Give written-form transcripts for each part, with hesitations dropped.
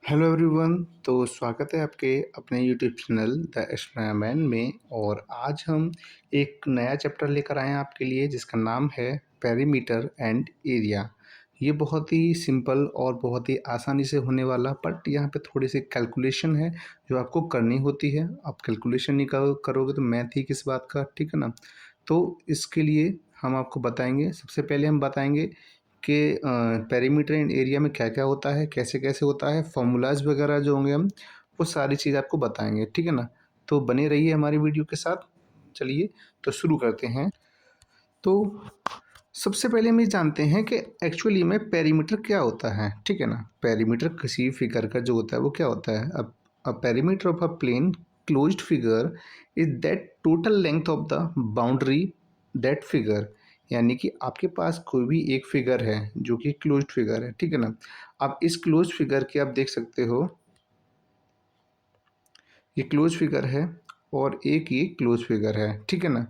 Hello everyone. तो स्वागत है आपके अपने YouTube channel the extra man में। और आज हम एक नया चैप्टर लेकर आए हैं आपके लिए, जिसका नाम है पेरीमीटर एंड एरिया। ये बहुत ही सिंपल और बहुत ही आसानी से होने वाला, बट यहाँ पे थोड़ी सी कैलकुलेशन है जो आपको करनी होती है। आप कैलकुलेशन नहीं करोगे तो मैथ ही किस बात का, ठीक है ना। तो इसके लिए हम आपको बताएंगे। सबसे पहले हम बताएंगे कि पेरीमीटर एंड एरिया में क्या क्या होता है, कैसे कैसे होता है, फॉर्मूलाज वगैरह जो होंगे हम वो सारी चीज़ आपको बताएंगे, ठीक है ना। तो बने रहिए हमारी वीडियो के साथ। चलिए तो शुरू करते हैं। तो सबसे पहले हम ये जानते हैं कि एक्चुअली में पेरीमीटर क्या होता है, ठीक है ना। पेरीमीटर किसी फिगर का जो होता है वो क्या होता है। अब perimeter of a plane closed figure is that total length of the boundary that figure. यानी कि आपके पास कोई भी एक फिगर है जो कि क्लोज्ड फिगर है, ठीक है ना। अब इस क्लोज्ड फिगर की आप देख सकते हो, ये क्लोज फिगर है और एक ये क्लोज फिगर है, ठीक है ना।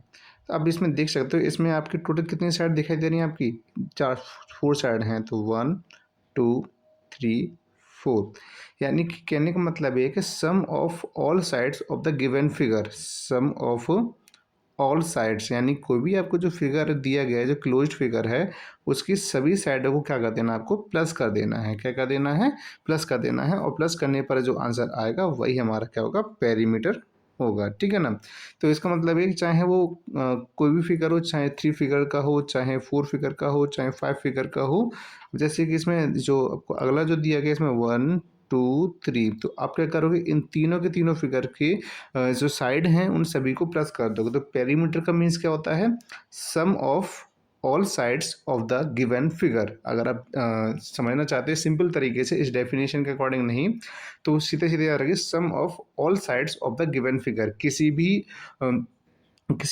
तो आप इसमें देख सकते हो, इसमें आपकी टोटल कितनी साइड दिखाई दे रही हैं आपकी, चार, फोर साइड हैं। तो 1 2 3 4। यानी कि कहने का मतलब ये है कि sum of all sides of the given figure, sum of all sides, यानी कोई भी आपको जो फिगर दिया गया है, जो क्लोज्ड फिगर है, उसकी सभी साइडों को क्या कर देना है, आपको प्लस कर देना है। क्या कर देना है, प्लस कर देना है। और प्लस करने पर जो आंसर आएगा वही हमारा क्या होगा, पेरीमीटर होगा, ठीक है ना। तो इसका मतलब है कि चाहे वो कोई भी फिगर हो, चाहे 3 फिगर का हो, चाहे 4 फिगर का हो, चाहे 5 फिगर का हो। जैसे कि इसमें जो आपको अगला जो दिया गया, इसमें 1 2 3, तो आप क्या करोगे, इन तीनों के तीनों फिगर के जो साइड हैं उन सभी को प्लस कर दोगे। तो पेरीमीटर का मीन्स क्या होता है, sum of all sides of the given figure. अगर आप समझना चाहते हैं सिंपल तरीके से, इस डेफिनेशन के अकॉर्डिंग नहीं, तो सीधे सीधे याद रखिए, sum of all sides of the given figure. किसी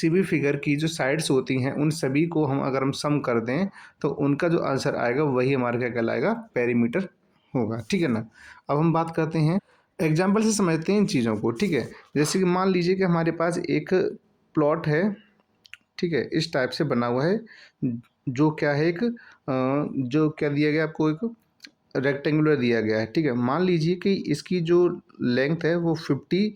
भी फिगर की जो साइड्स होती हैं उन सभी को अगर हम सम कर दें तो उनका जो आंसर आएगा वही हमारा क्या कहलाएगा, पेरीमीटर होगा, ठीक है ना। अब हम बात करते हैं, एग्जाम्पल से समझते हैं इन चीज़ों को, ठीक है। जैसे कि मान लीजिए कि हमारे पास एक प्लॉट है, ठीक है, इस टाइप से बना हुआ है। जो क्या है, जो क्या दिया गया आपको, एक रेक्टेंगुलर दिया गया है, ठीक है। मान लीजिए कि इसकी जो लेंथ है वो 50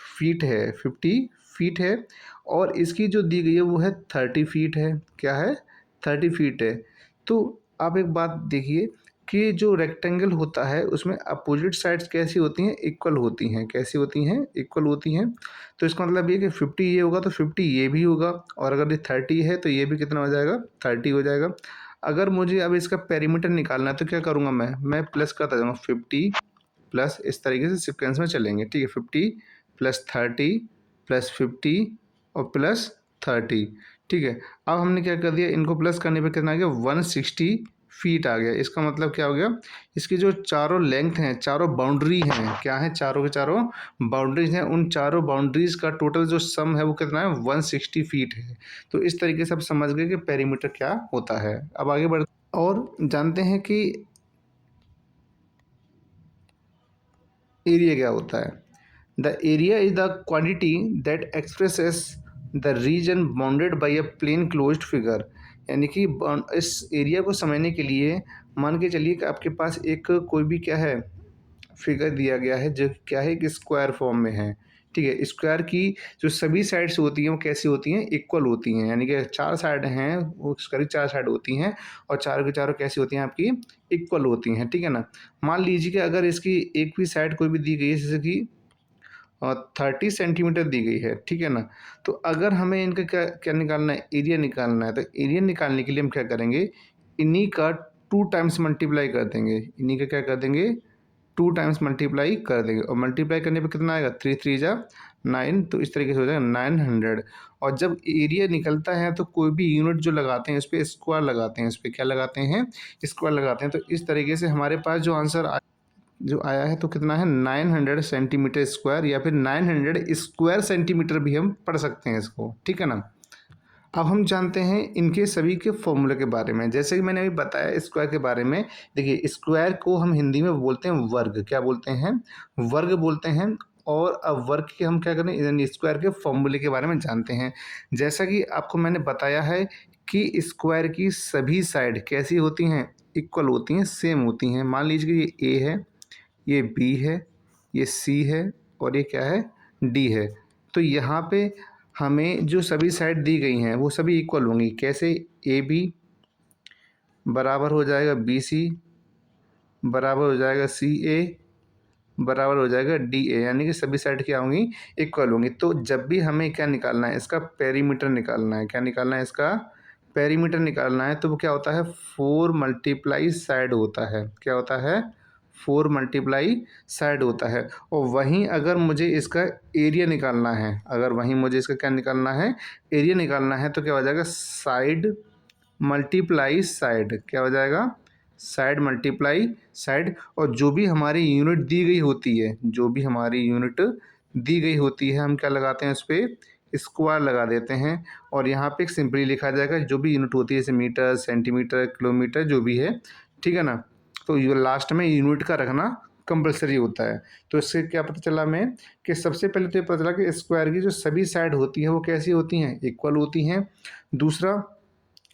फीट है, 50 फीट है। और इसकी जो दी गई है वो है 30 फीट है। क्या है, 30 फीट है। तो आप एक बात देखिए कि जो रेक्टेंगल होता है उसमें अपोजिट साइड्स कैसी होती हैं, इक्वल होती हैं। कैसी होती हैं, इक्वल होती हैं। तो इसका मतलब ये कि 50 ये होगा तो 50 ये भी होगा, और अगर ये 30 है तो ये भी कितना हो जाएगा, 30 हो जाएगा। अगर मुझे अब इसका पेरीमीटर निकालना है तो क्या करूँगा, मैं प्लस करता जाऊँगा, 50 प्लस, इस तरीके से सिक्वेंस में चलेंगे, ठीक है। 50 प्लस 30 प्लस 50 और प्लस 30, ठीक है। अब हमने क्या कर दिया, इनको प्लस करने पे कितना आ गया, 160 फीट आ गया। इसका मतलब क्या हो गया, इसकी जो चारों लेंथ हैं, चारों बाउंड्री हैं, क्या है, चारों के चारों बाउंड्रीज हैं, उन चारों बाउंड्रीज का टोटल जो सम है वो कितना है, 160 फीट है। तो इस तरीके से आप समझ गए कि पेरीमीटर क्या होता है। अब आगे बढ़ और जानते हैं कि एरिया क्या होता है। The area is the quantity that expresses the region bounded by a plane closed figure. यानी कि इस एरिया को समझने के लिए मान के चलिए कि आपके पास एक कोई भी क्या है, फिगर दिया गया है जो क्या है, कि स्क्वायर फॉर्म में है, ठीक है। स्क्वायर की जो सभी साइड्स होती हैं वो कैसी होती हैं, इक्वल होती हैं। यानी कि 4 साइड हैं, वो करीब 4 साइड होती हैं, और चारों की चारों कैसी होती हैं, आपकी इक्वल होती हैं, ठीक है ना। मान लीजिए कि अगर इसकी एक भी साइड कोई भी दी गई है, जैसे कि 30 सेंटीमीटर दी गई है, ठीक है ना। तो अगर हमें इनका क्या क्या निकालना है, एरिया निकालना है, तो एरिया निकालने के लिए हम क्या करेंगे, इन्हीं का 2 टाइम्स मल्टीप्लाई कर देंगे। इन्हीं का क्या कर देंगे, 2 टाइम्स मल्टीप्लाई कर देंगे। और मल्टीप्लाई करने पे कितना आएगा, 3 3 जा 9, तो इस तरीके से हो जाएगा 900। और जब एरिया निकलता है तो कोई भी यूनिट जो लगाते हैं उस पर स्क्वायर लगाते हैं, उस पर क्या लगाते हैं, स्क्वायर लगाते हैं। तो इस तरीके से हमारे पास जो आंसर जो आया है तो कितना है, 900 सेंटीमीटर स्क्वायर, या फिर 900 स्क्वायर सेंटीमीटर भी हम पढ़ सकते हैं इसको, ठीक है ना। अब हम जानते हैं इनके सभी के फॉर्मूले के बारे में। जैसे कि मैंने अभी बताया स्क्वायर के बारे में, देखिए स्क्वायर को हम हिंदी में बोलते हैं वर्ग। क्या बोलते हैं, वर्ग बोलते हैं। और अब वर्ग के हम क्या करें, यानी स्क्वायर के फॉर्मूले के बारे में जानते हैं। जैसा कि आपको मैंने बताया है कि स्क्वायर की सभी साइड कैसी होती हैं, इक्वल होती हैं, सेम होती हैं। मान लीजिए कि ये ए है, ये बी है, ये सी है और ये क्या है, डी है। तो यहाँ पे हमें जो सभी साइड दी गई हैं वो सभी इक्वल होंगी। कैसे, ए बी बराबर हो जाएगा बी सी, बराबर हो जाएगा सी ए, बराबर हो जाएगा डी ए, यानी कि सभी साइड क्या होंगी, इक्वल होंगी। तो जब भी हमें क्या निकालना है, इसका पेरीमीटर निकालना है। क्या निकालना है, इसका पेरीमीटर निकालना है। तो वो क्या होता है, 4 मल्टीप्लाई साइड होता है। क्या होता है, 4 मल्टीप्लाई साइड होता है। और वहीं अगर मुझे इसका एरिया निकालना है, अगर वहीं मुझे इसका क्या निकालना है, एरिया निकालना है, तो क्या हो जाएगा, साइड मल्टीप्लाई साइड। क्या हो जाएगा, साइड मल्टीप्लाई साइड। और जो भी हमारी यूनिट दी गई होती है, जो भी हमारी यूनिट दी गई होती है, हम क्या लगाते हैं, उस पर स्क्वायर लगा देते हैं। और यहाँ पे सिंपली लिखा जाएगा जो भी यूनिट होती है, जैसे मीटर, सेंटीमीटर, किलोमीटर, जो भी है, ठीक है ना। तो ये लास्ट में यूनिट का रखना कंपलसरी होता है। तो इससे क्या पता चला हमें, कि सबसे पहले तो ये पता चला कि स्क्वायर की जो सभी साइड होती है वो कैसी होती हैं, इक्वल होती हैं। दूसरा,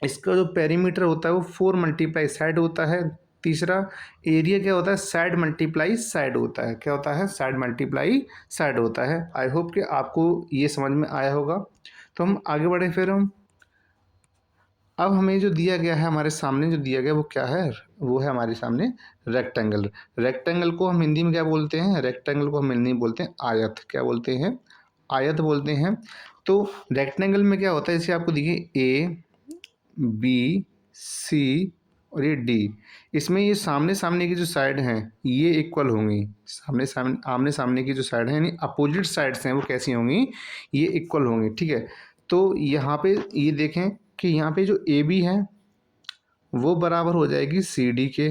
इसका जो पेरीमीटर होता है वो 4 मल्टीप्लाई साइड होता है। तीसरा, एरिया क्या होता है, साइड मल्टीप्लाई साइड होता है। क्या होता है, साइड मल्टीप्लाई साइड होता है। आई होप कि आपको ये समझ में आया होगा। तो हम आगे बढ़े फिर हम, अब हमें जो दिया गया है, हमारे सामने जो दिया गया वो क्या है, वो है हमारे सामने रेक्टेंगल। रेक्टेंगल को हम हिंदी में क्या बोलते हैं, रेक्टेंगल को हम हिंदी में बोलते हैं आयत। क्या बोलते हैं, आयत बोलते हैं। तो रेक्टेंगल में क्या होता है, जैसे आपको देखिए ए बी सी और ये डी, इसमें ये सामने सामने की जो साइड हैं ये इक्वल होंगी। सामने सामने आमने सामने की जो साइड हैं, यानी अपोजिट साइड्स हैं, वो कैसी होंगी, ये इक्वल होंगी, ठीक है। तो यहाँ पे ये देखें कि यहाँ पे जो ए बी है वो बराबर हो जाएगी सी डी के,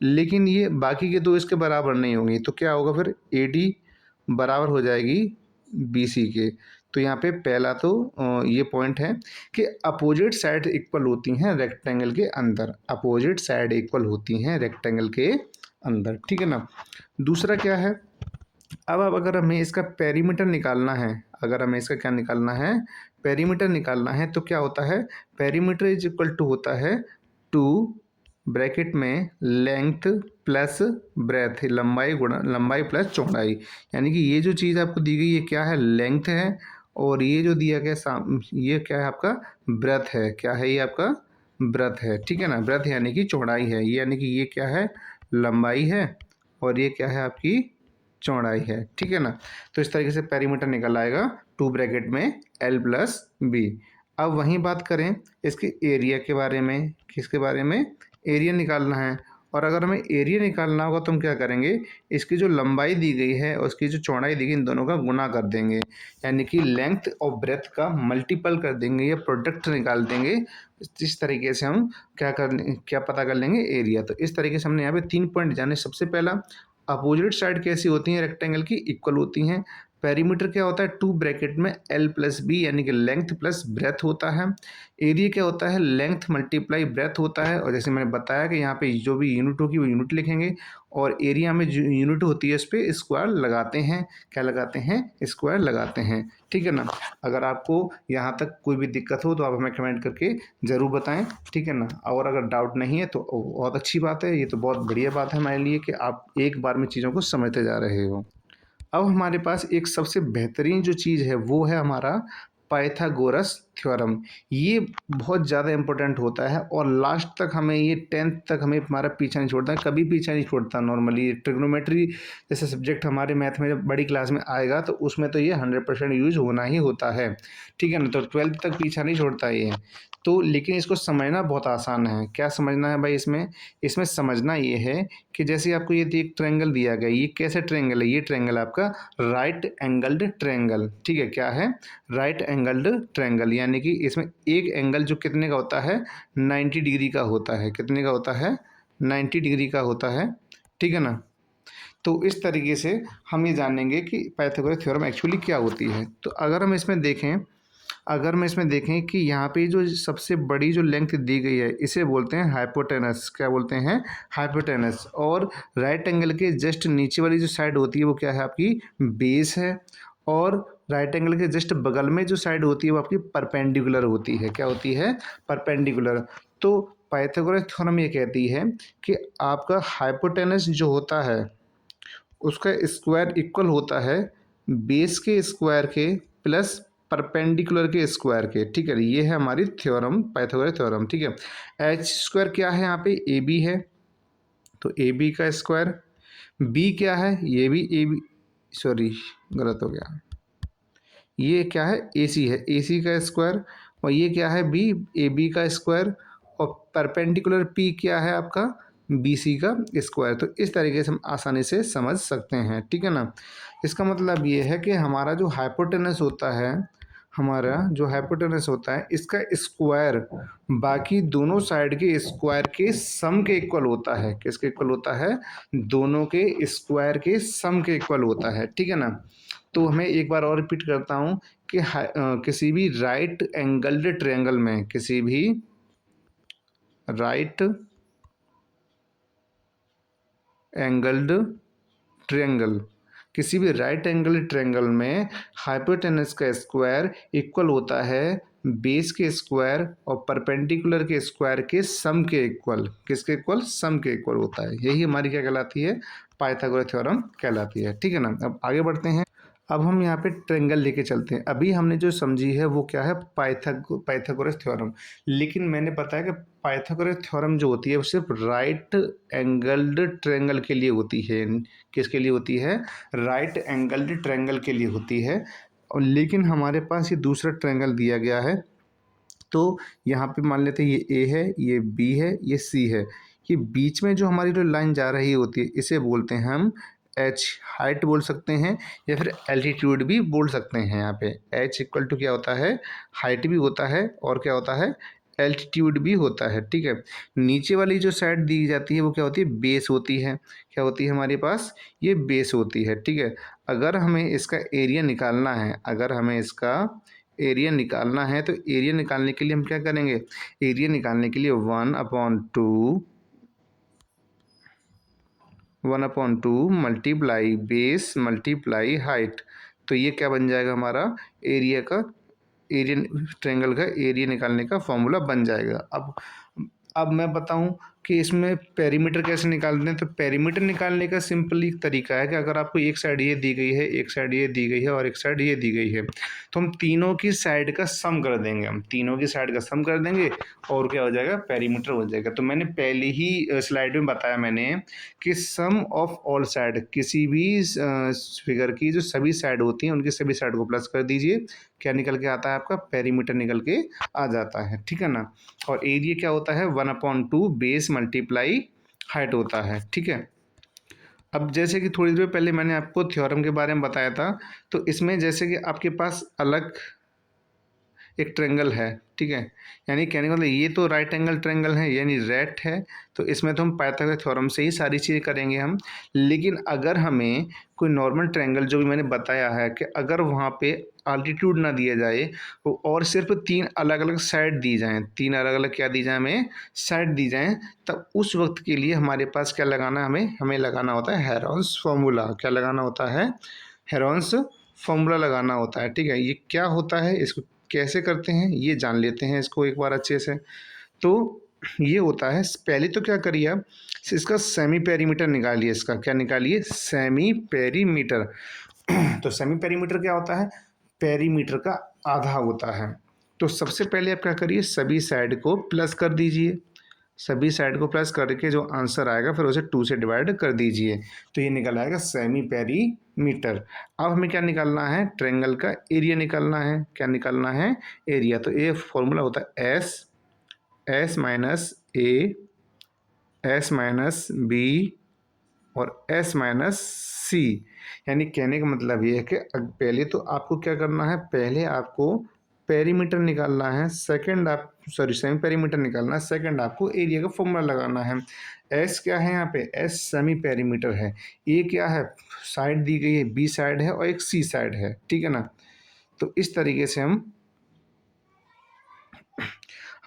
लेकिन ये बाकी के दो इसके बराबर नहीं होंगी। तो क्या होगा फिर, ए डी बराबर हो जाएगी बी सी के। तो यहाँ पे पहला तो ये पॉइंट है कि अपोजिट साइड इक्वल होती हैं रेक्टेंगल के अंदर। अपोजिट साइड इक्वल होती हैं रेक्टेंगल के अंदर, ठीक है ना। दूसरा क्या है, अब अगर हमें इसका पेरीमीटर निकालना है, अगर हमें इसका क्या निकालना है, पेरीमीटर निकालना है, तो क्या होता है, पेरीमीटर इज इक्वल टू होता है 2 ब्रैकेट में लेंथ प्लस ब्रेथ, लंबाई गुणा लंबाई प्लस चौड़ाई। यानी कि ये जो चीज़ आपको दी गई ये क्या है, लेंथ है। और ये जो दिया गया ये क्या है, आपका ब्रेथ है। क्या है, ये आपका ब्रेथ है, ठीक है ना। ब्रेथ यानी कि चौड़ाई है, ये यानी कि ये क्या है, लंबाई है। और ये क्या है, आपकी चौड़ाई है, ठीक है ना। तो इस तरीके से पेरीमीटर निकल आएगा 2 ब्रैकेट में एल प्लस बी। अब वहीं बात करें इसके एरिया के बारे में, किसके बारे में, एरिया निकालना है। और अगर हमें एरिया निकालना होगा तो हम क्या करेंगे, इसकी जो लंबाई दी गई है और इसकी जो चौड़ाई दी गई, इन दोनों का गुना कर देंगे। यानी कि लेंथ और ब्रेथ का मल्टीपल कर देंगे या प्रोडक्ट निकाल देंगे। इस तरीके से हम क्या पता कर लेंगे, एरिया। तो इस तरीके से हमने यहाँ पे 3 पॉइंट जाने। सबसे पहला, अपोजिट साइड कैसी होती हैं रेक्टेंगल की, इक्वल होती हैं। पेरीमीटर क्या होता है, 2 ब्रैकेट में एल प्लस बी, यानी कि लेंथ प्लस ब्रेथ होता है। एरिया क्या होता है, लेंथ मल्टीप्लाई ब्रेथ होता है। और जैसे मैंने बताया कि यहाँ पे जो भी यूनिट होगी वो यूनिट लिखेंगे, और एरिया में जो यूनिट होती है उस पर स्क्वायर लगाते हैं। क्या लगाते हैं, स्क्वायर लगाते हैं, ठीक है ना। अगर आपको यहाँ तक कोई भी दिक्कत हो तो आप हमें कमेंट करके ज़रूर बताएं, ठीक है ना। और अगर डाउट नहीं है तो बहुत अच्छी बात है, ये तो बहुत बढ़िया बात है हमारे लिए कि आप एक बार में चीज़ों को समझते जा रहे हो। अब हमारे पास एक सबसे बेहतरीन जो चीज़ है वो है हमारा पाइथागोरस थ्योरम। ये बहुत ज़्यादा इम्पोर्टेंट होता है और लास्ट तक हमें ये 10th तक हमें हमारा पीछा नहीं छोड़ता है, कभी पीछा नहीं छोड़ता। नॉर्मली ट्रिग्नोमेट्री जैसे सब्जेक्ट हमारे मैथ में जब बड़ी क्लास में आएगा तो उसमें तो ये 100% यूज होना ही होता है, ठीक है ना। तो 12th तक पीछा नहीं छोड़ता ये। तो लेकिन इसको समझना बहुत आसान है। क्या समझना है भाई, इसमें इसमें समझना ये है कि जैसे आपको ये एक ट्रायंगल दिया गया, ये कैसे ट्रायंगल है, ये ट्रायंगल आपका राइट एंगल्ड ट्रायंगल, ठीक है। क्या है, राइट एंगल्ड ट्रायंगल। यानी कि इसमें एक एंगल जो कितने का होता है, 90 डिग्री का होता है। कितने का होता है, 90 डिग्री का होता है, ठीक है ना। तो इस तरीके से हम ये जानेंगे कि पाइथागोरस थ्योरम एक्चुअली क्या होती है। तो अगर हम इसमें देखें, अगर मैं इसमें देखें कि यहाँ पे जो सबसे बड़ी जो लेंथ दी गई है इसे बोलते हैं हाइपोटेनस। क्या बोलते हैं, हाइपोटेनस। और राइट एंगल के जस्ट नीचे वाली जो साइड होती है वो क्या है, आपकी बेस है। और राइट एंगल के जस्ट बगल में जो साइड होती है वो आपकी परपेंडिकुलर होती है। क्या होती है, परपेंडिकुलर। तो पाइथागोरस थ्योरम ये कहती है कि आपका हाइपोटेनस जो होता है, उसका स्क्वायर इक्वल होता है बेस के स्क्वायर के प्लस परपेंडिकुलर के स्क्वायर के। ठीक है, ये है हमारी थ्योरम, पाइथागोरस थ्योरम। ठीक है, एच स्क्वायर क्या है, यहाँ पे ए बी है, तो ए बी का स्क्वायर, बी क्या है, ये भी ए बी, सॉरी गलत हो गया, ये क्या है, ए सी है, ए सी का स्क्वायर, और ये क्या है, बी, ए बी का स्क्वायर, और परपेंडिकुलर पी क्या है आपका, बी सी का स्क्वायर। तो इस तरीके से हम आसानी से समझ सकते हैं। ठीक है ना, इसका मतलब ये है कि हमारा जो हाइपोटेनस होता है, हमारा जो हाइपोटेनस होता है, इसका स्क्वायर बाकी दोनों साइड के स्क्वायर के सम के इक्वल होता है। किसके इक्वल होता है, दोनों के स्क्वायर के सम के इक्वल होता है। ठीक है ना, तो हमें एक बार और रिपीट करता हूँ कि किसी भी राइट एंगल्ड ट्रायंगल में, किसी भी राइट एंगल्ड ट्रायंगल, किसी भी राइट एंगल ट्रायंगल में हाइपोटेनस का स्क्वायर इक्वल होता है बेस के स्क्वायर और परपेंडिकुलर के स्क्वायर के सम के इक्वल। किसके इक्वल, सम के इक्वल होता है। यही हमारी क्या कहलाती है, पाइथागोरस थ्योरम कहलाती है। ठीक है ना, अब आगे बढ़ते हैं। अब हम यहाँ पे ट्रायंगल लेके चलते हैं। अभी हमने जो समझी है वो क्या है, पाइथागोरस थ्योरम। लेकिन मैंने बताया कि पाइथागोरस थ्योरम जो होती है वो सिर्फ राइट एंगल्ड ट्रायंगल के लिए होती है। किसके लिए होती है, राइट एंगल्ड ट्रायंगल के लिए होती है। और लेकिन हमारे पास ये दूसरा ट्रायंगल दिया गया है, तो यहाँ पे मान लेते हैं ये ए है, ये बी है, ये सी है। ये बीच में जो हमारी जो लाइन जा रही होती है इसे बोलते हैं हम एच, हाइट बोल सकते हैं या फिर एल्टीट्यूड भी बोल सकते हैं। यहाँ पे एच इक्वल टू क्या होता है, हाइट भी होता है और क्या होता है, एल्टीट्यूड भी होता है। ठीक है, नीचे वाली जो साइड दी जाती है वो क्या होती है, बेस होती है। क्या होती है हमारे पास, ये बेस होती है। ठीक है, अगर हमें इसका एरिया निकालना है, अगर हमें इसका एरिया निकालना है तो एरिया निकालने के लिए हम क्या करेंगे, एरिया निकालने के लिए 1/2 मल्टीप्लाई बेस मल्टीप्लाई हाइट। तो ये क्या बन जाएगा हमारा, एरिया का, एरिया ट्रायंगल का एरिया निकालने का फॉर्मूला बन जाएगा। अब मैं बताऊं कि इसमें पेरीमीटर कैसे निकालते हैं। तो पेरीमीटर निकालने का सिंपली तरीका है कि अगर आपको एक साइड ये दी गई है, एक साइड ये दी गई है और एक साइड ये दी गई है, तो हम तीनों की साइड का सम कर देंगे, हम तीनों की साइड का सम कर देंगे और क्या हो जाएगा, पेरीमीटर हो जाएगा। तो मैंने पहले ही स्लाइड में बताया मैंने कि सम ऑफ ऑल साइड, किसी भी फिगर की जो सभी साइड होती हैं उनकी सभी साइड को प्लस कर दीजिए, क्या निकल के आता है आपका, पेरीमीटर निकल के आ जाता है। ठीक है ना, और एरिया क्या होता है, 1/2 बेस मल्टीप्लाई हाइट होता है। ठीक है, अब जैसे कि थोड़ी देर पहले मैंने आपको थ्योरम के बारे में बताया था, तो इसमें जैसे कि आपके पास अलग एक ट्रेंगल है। ठीक है, यानी कहने का मतलब ये तो राइट एंगल ट्रेंगल है, यानी रेट है, तो इसमें तो हम पाइथागोरस थ्योरम से ही सारी चीज़ें करेंगे हम। लेकिन अगर हमें कोई नॉर्मल ट्रेंगल, जो भी मैंने बताया है कि अगर वहाँ पे आल्टीट्यूड ना दिया जाए और सिर्फ तीन अलग अलग साइड दी जाएँ, तीन अलग अलग क्या दी जाए, हमें साइड दी जाएँ, तब उस वक्त के लिए हमारे पास क्या लगाना, हमें लगाना होता है हेरोन्स फार्मूला। क्या लगाना होता है, हेरोन्स फार्मूला लगाना होता है। ठीक है, ये क्या होता है, इसको कैसे करते हैं ये जान लेते हैं इसको एक बार अच्छे से। तो ये होता है, पहले तो क्या करिए आप, इसका सेमी पेरीमीटर निकालिए। इसका क्या निकालिए, सेमी पेरीमीटर। तो सेमी पेरीमीटर क्या होता है, पेरीमीटर का आधा होता है। तो सबसे पहले आप क्या करिए, सभी साइड को प्लस कर दीजिए, सभी साइड को प्लस करके जो आंसर आएगा फिर उसे 2 से डिवाइड कर दीजिए, तो ये निकल आएगा सेमी पेरीमीटर। अब हमें क्या निकालना है, ट्रायंगल का एरिया निकालना है। क्या निकालना है, एरिया। तो ये फॉर्मूला होता है एस माइनस ए, एस माइनस बी और एस माइनस सी। यानी कहने का मतलब ये है कि पहले तो आपको क्या करना है, पहले आपको पेरीमीटर निकालना है, सेकंड आप सॉरी सेमी पेरीमीटर निकालना है, सेकंड आपको एरिया का फॉर्मूला लगाना है। एस क्या है, यहाँ पे एस सेमी पेरीमीटर है, ए क्या है, साइड दी गई है, बी साइड है और एक सी साइड है। ठीक है ना, तो इस तरीके से हम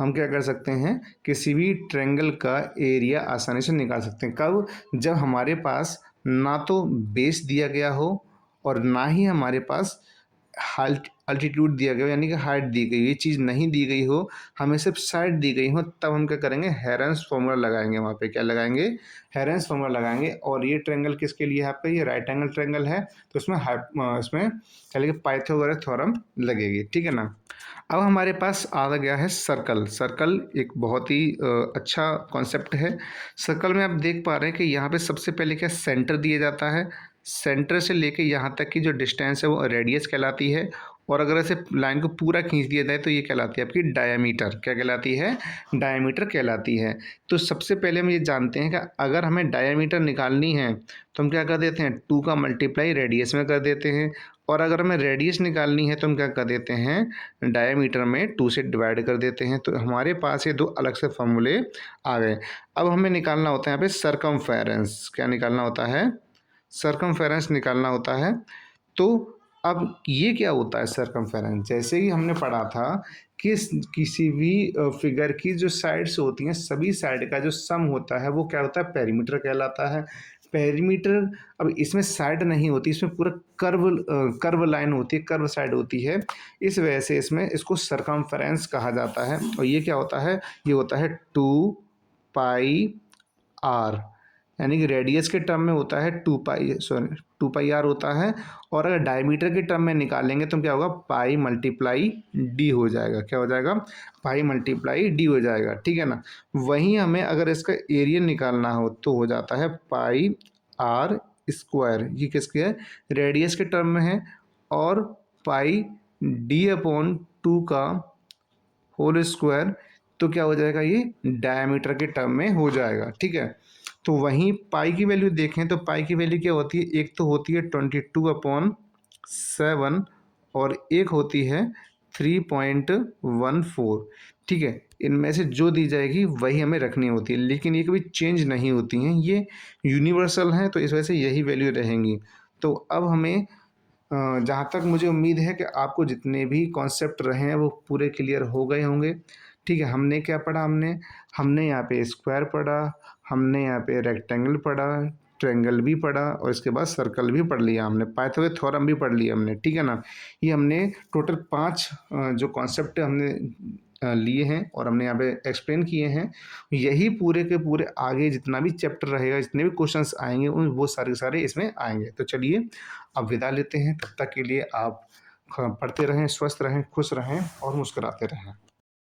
क्या कर सकते हैं, किसी भी ट्रायंगल का एरिया आसानी से निकाल सकते हैं। कब, जब हमारे पास ना तो बेस दिया गया हो और ना ही हमारे पास हाइट अल्टीट्यूड दिया गया हो, यानी कि हाइट दी गई हो, ये चीज़ नहीं दी गई हो, हमें सिर्फ साइड दी गई हो, तब हम क्या करेंगे, हेरेंस फार्मूला लगाएंगे। वहाँ पे क्या लगाएंगे, हेरेंस फार्मूला लगाएंगे। और ये ट्रायंगल किसके लिए है आपका, ये राइट एंगल ट्रायंगल है, तो इसमें चलिए पाइथागोरस थ्योरम लगेगी, ठीक है ना। अब हमारे पास आ गया है सर्कल। सर्कल एक बहुत ही अच्छा कॉन्सेप्ट है। सर्कल में आप देख पा रहे हैं कि यहाँ पे सबसे पहले क्या सेंटर दिया जाता है, सेंटर से लेके यहाँ तक की जो डिस्टेंस है वो रेडियस कहलाती है। और अगर ऐसे लाइन को पूरा खींच दिया जाए तो ये कहलाती है आपकी डायामीटर। क्या कहलाती है, डायामीटर कहलाती है। तो सबसे पहले हम ये जानते हैं कि अगर हमें डायामीटर निकालनी है तो हम क्या कर देते हैं, 2 का मल्टीप्लाई रेडियस में कर देते हैं। और अगर हमें रेडियस निकालनी है तो हम क्या कर देते हैं, डायामीटर में 2 से डिवाइड कर देते हैं। तो हमारे पास ये दो अलग से फॉर्मूले आ गए। अब हमें निकालना होता है यहाँ पे सरकमफेरेंस। क्या निकालना होता है, सरकमफेरेंस निकालना होता है। तो अब ये क्या होता है सरकमफेरेंस, जैसे ही हमने पढ़ा था कि किसी भी फिगर की जो साइड्स होती हैं, सभी साइड का जो सम होता है वो क्या होता है, पेरीमीटर कहलाता है। पेरीमीटर, अब इसमें साइड नहीं होती, इसमें पूरा कर्व लाइन होती है, कर्व साइड होती है। इस वजह से इसमें इसको सरकमफेरेंस कहा जाता है। और ये क्या होता है, ये होता है 2πr, यानी कि रेडियस के टर्म में होता है 2πr होता है। और अगर डायमीटर के टर्म में निकालेंगे तो क्या होगा, पाई मल्टीप्लाई डी हो जाएगा। क्या हो जाएगा, पाई मल्टीप्लाई डी हो जाएगा, ठीक है ना। वहीं हमें अगर इसका एरिया निकालना हो तो हो जाता है पाई आर स्क्वायर। ये किसके है, रेडियस के टर्म में है। और पाई डी अपॉन 2 का होल स्क्वायर, तो क्या हो जाएगा, ये डायमीटर के टर्म में हो जाएगा, ठीक है। तो वहीं पाई की वैल्यू देखें तो पाई की वैल्यू क्या होती है, एक तो होती है 22/7 और एक होती है 3.14, ठीक है। इनमें से जो दी जाएगी वही हमें रखनी होती है, लेकिन ये कभी चेंज नहीं होती हैं, ये यूनिवर्सल हैं, तो इस वजह से यही वैल्यू रहेंगी। तो अब हमें जहाँ तक मुझे उम्मीद है कि आपको जितने भी कॉन्सेप्ट रहे हैं वो पूरे क्लियर हो गए होंगे, ठीक है। हमने क्या पढ़ा, हमने यहाँ पे स्क्वायर पढ़ा, हमने यहाँ पे रेक्टेंगल पढ़ा, ट्रायंगल भी पढ़ा, और इसके बाद सर्कल भी पढ़ लिया हमने, पाइथागोरस थ्योरम भी पढ़ लिया हमने, ठीक है ना। ये हमने टोटल 5 जो कॉन्सेप्ट हमने लिए हैं और हमने यहाँ पे एक्सप्लेन किए हैं। यही पूरे के पूरे आगे जितना भी चैप्टर रहेगा, जितने भी क्वेश्चंस आएंगे उन वो सारे सारे इसमें आएंगे। तो चलिए अब विदा लेते हैं, तब तक के लिए आप पढ़ते रहें, स्वस्थ रहें, खुश रहें और मुस्कुराते रहें।